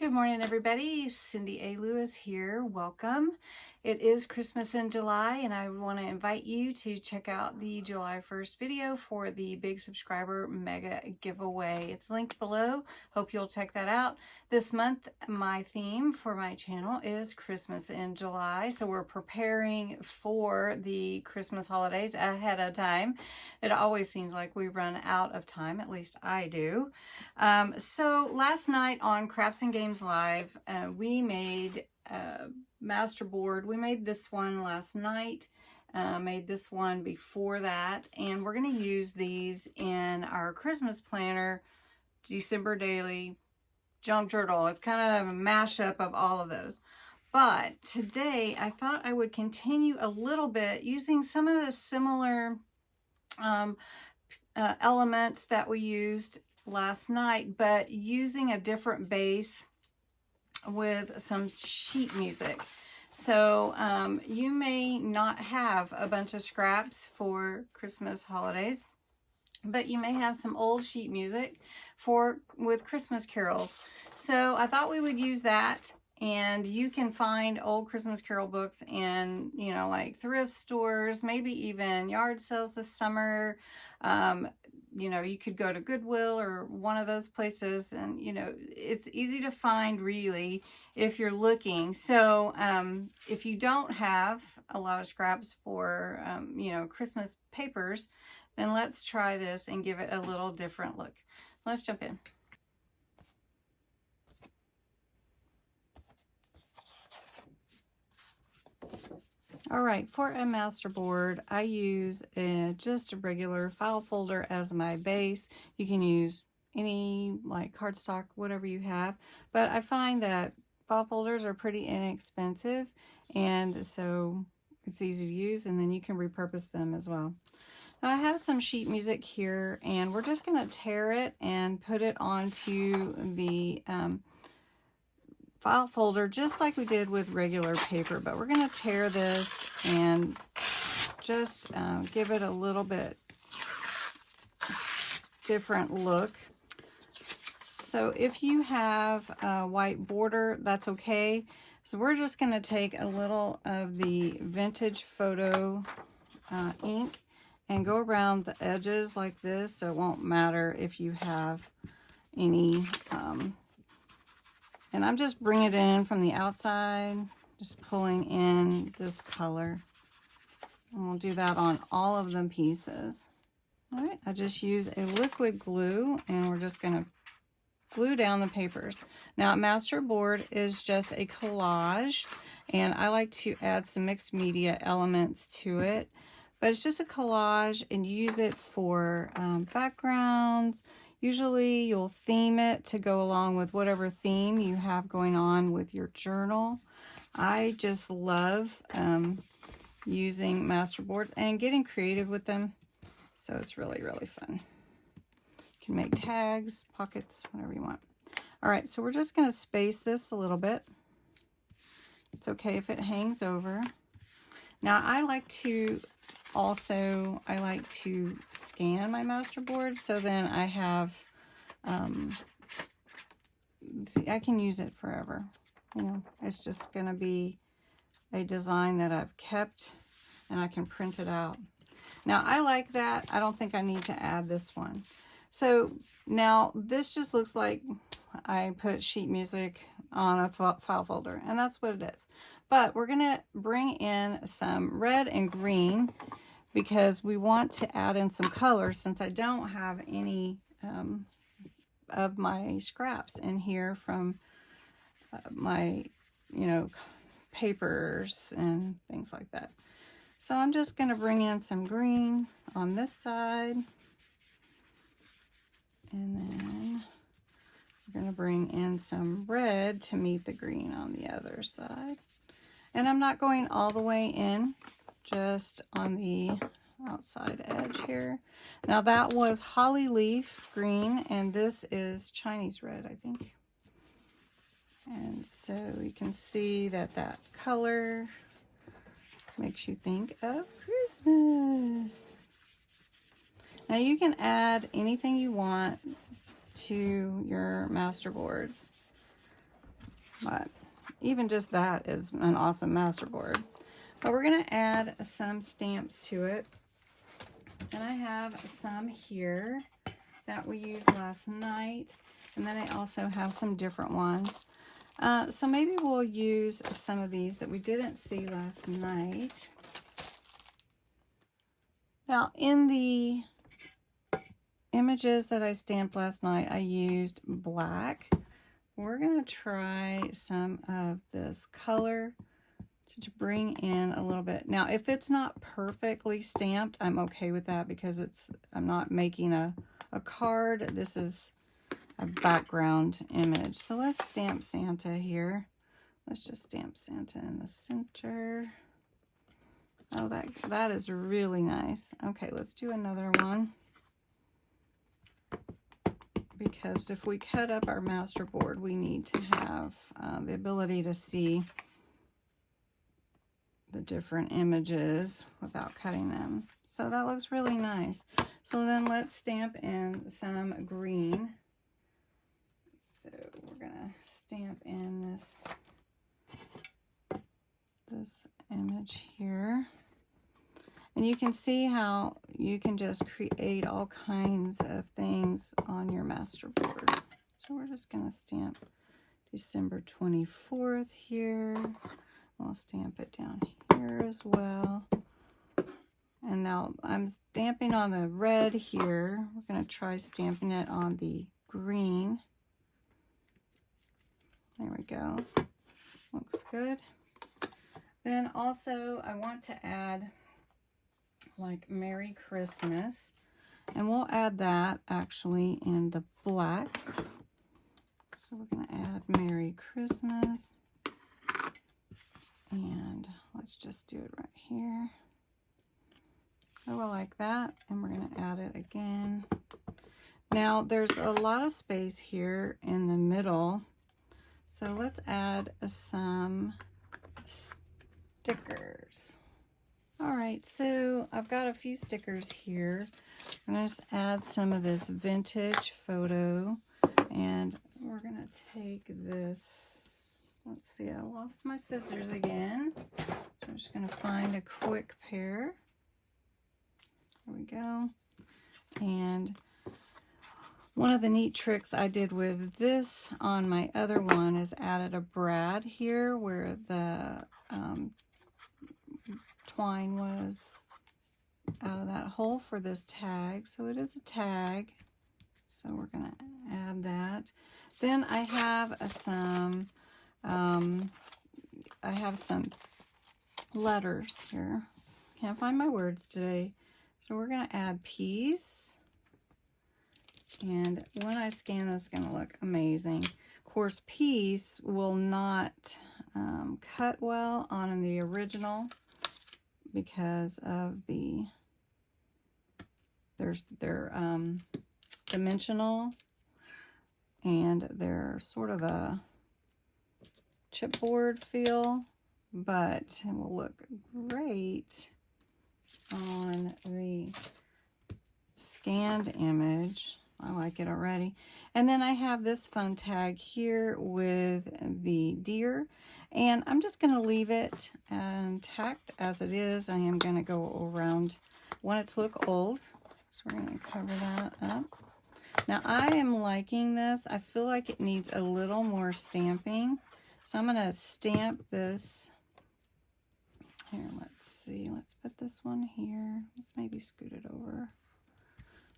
Good morning, everybody. Cindy A. Lewis here. Welcome. It is Christmas in July, and I want to invite you to check out the July 1st video for the big subscriber mega giveaway. It's linked below. Hope you'll check that out. This month, my theme for my channel is Christmas in July, so we're preparing for the Christmas holidays ahead of time. It always seems like we run out of time, at least I do. So last night on Crafts and Games Live, we made Masterboard. We made this one last night, made this one before that, and we're going to use these in our Christmas planner, December Daily, Junk Journal. It's kind of a mashup of all of those. But today I thought I would continue a little bit using some of the similar elements that we used last night, but using a different base with some sheet music. So you may not have a bunch of scraps for Christmas holidays, but you may have some old sheet music with Christmas carols. So I thought we would use that, and you can find old Christmas carol books in, you know, like thrift stores, maybe even yard sales this summer. You know, you could go to Goodwill or one of those places, and, you know, it's easy to find really if you're looking. So if you don't have a lot of scraps for, you know, Christmas papers, then let's try this and give it a little different look. Let's jump in. All right, for a Masterboard, I use just a regular file folder as my base. You can use any like cardstock, whatever you have, but I find that file folders are pretty inexpensive, and so it's easy to use, and then you can repurpose them as well. Now I have some sheet music here, and we're just going to tear it and put it onto the file folder just like we did with regular paper, but we're going to tear this and just give it a little bit different look. So if you have a white border, that's okay. So we're just going to take a little of the vintage photo ink and go around the edges like this, so it won't matter if you have any and I'm just bringing it in from the outside, just pulling in this color. And we'll do that on all of the pieces. All right, I just use a liquid glue, and we're just going to glue down the papers. Now, Masterboard is just a collage, and I like to add some mixed media elements to it. But it's just a collage, and use it for backgrounds. Usually you'll theme it to go along with whatever theme you have going on with your journal. I just love using Masterboards and getting creative with them. So it's really, really fun. You can make tags, pockets, whatever you want. All right, so we're just going to space this a little bit. It's okay if it hangs over. Now I like to scan my Masterboard, so then I have, I can use it forever. You know, it's just going to be a design that I've kept, and I can print it out. Now I like that. I don't think I need to add this one. So now this just looks like I put sheet music on a file folder, and that's what it is. But we're going to bring in some red and green because we want to add in some colors, since I don't have any of my scraps in here from my, you know, papers and things like that. So I'm just going to bring in some green on this side, and then we're going to bring in some red to meet the green on the other side. And I'm not going all the way in, just on the outside edge here. Now that was holly leaf green, and this is Chinese red, I think. And so you can see that that color makes you think of Christmas. Now you can add anything you want to your Masterboards. but even just that is an awesome masterboard. But we're going to add some stamps to it. And I have some here that we used last night. And then I also have some different ones. So maybe we'll use some of these that we didn't see last night. Now, in the images that I stamped last night, I used black. We're going to try some of this color to bring in a little bit. Now, if it's not perfectly stamped, I'm okay with that because I'm not making a card. This is a background image. So let's stamp Santa here. Let's just stamp Santa in the center. Oh, that is really nice. Okay, let's do another one. Because if we cut up our masterboard, we need to have the ability to see the different images without cutting them. So that looks really nice. So then let's stamp in some green. So we're gonna stamp in this image here. And you can see how you can just create all kinds of things on your masterboard. So we're just going to stamp December 24th here. We'll stamp it down here as well. And now I'm stamping on the red here. We're going to try stamping it on the green. There we go. Looks good. Then also I want to add like Merry Christmas, and we'll add that actually in the black. So we're going to add Merry Christmas, and let's just do it right here. Oh, I like that, and we're going to add it again. Now there's a lot of space here in the middle, so let's add some stickers. All right, so I've got a few stickers here. I'm going to just add some of this vintage photo, and we're going to take this. Let's see, I lost my scissors again. So I'm just going to find a quick pair. There we go. And one of the neat tricks I did with this on my other one is added a brad here where the twine was out of that hole for this tag. So it is a tag. So we're going to add that. Then I have some letters here. Can't find my words today. So we're going to add peace. And when I scan this, it's going to look amazing. Of course, peace will not cut well on the original because of they're dimensional, and they're sort of a chipboard feel, but it will look great on the scanned image. I like it already. And then I have this fun tag here with the deer, and I'm just going to leave it intact as it is. I am going to go around, want it to look old, so we're going to cover that up. Now I am liking this. I feel like it needs a little more stamping, so I'm going to stamp this. Here, let's see. Let's put this one here. Let's maybe scoot it over.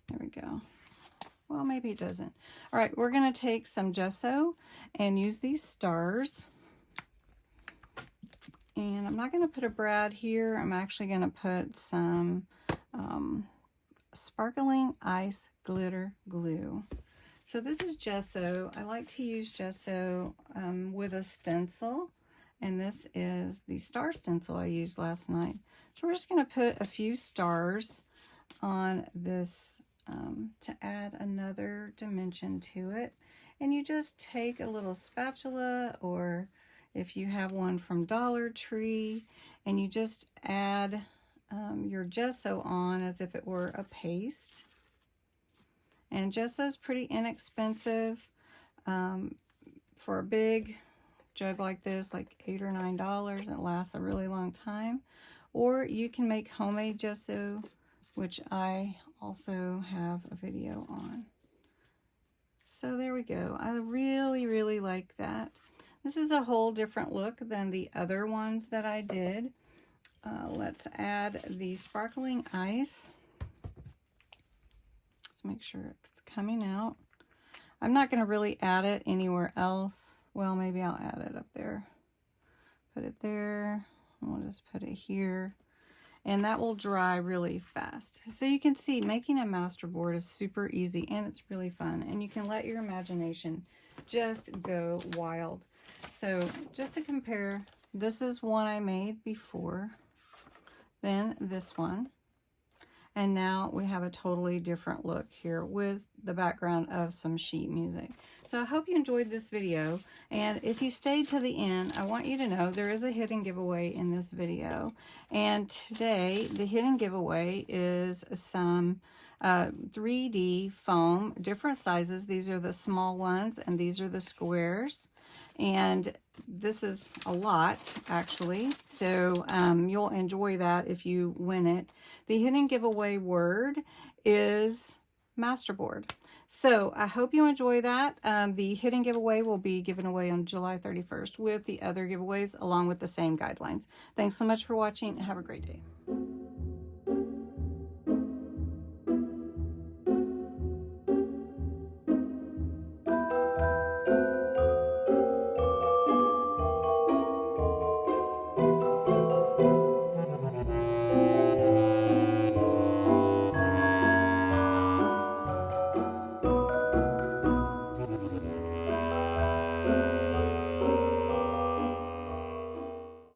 There we go. Well, maybe it doesn't. All right, we're going to take some gesso and use these stars. And I'm not going to put a brad here. I'm actually going to put some sparkling ice glitter glue. So this is gesso. I like to use gesso with a stencil. And this is the star stencil I used last night. So we're just going to put a few stars on this to add another dimension to it. And you just take a little spatula, or if you have one from Dollar Tree, and you just add your gesso on as if it were a paste. And gesso is pretty inexpensive for a big jug like this, like $8 or $9, and it lasts a really long time. Or you can make homemade gesso, which I also have a video on. So there we go. I really, really like that. This is a whole different look than the other ones that I did. Let's add the sparkling ice. Let's make sure it's coming out. I'm not going to really add it anywhere else. Well, maybe I'll add it up there. Put it there. We'll just put it here. And that will dry really fast. So you can see making a masterboard is super easy and it's really fun. And you can let your imagination just go wild. So just to compare, this is one I made before. Then this one. And now we have a totally different look here with the background of some sheet music. So I hope you enjoyed this video. And if you stayed to the end, I want you to know there is a hidden giveaway in this video. And today, the hidden giveaway is some 3D foam, different sizes. These are the small ones and these are the squares. And this is a lot, actually, so you'll enjoy that if you win it. The hidden giveaway word is Masterboard. So I hope you enjoy that. The hidden giveaway will be given away on July 31st with the other giveaways along with the same guidelines. Thanks so much for watching. Have a great day.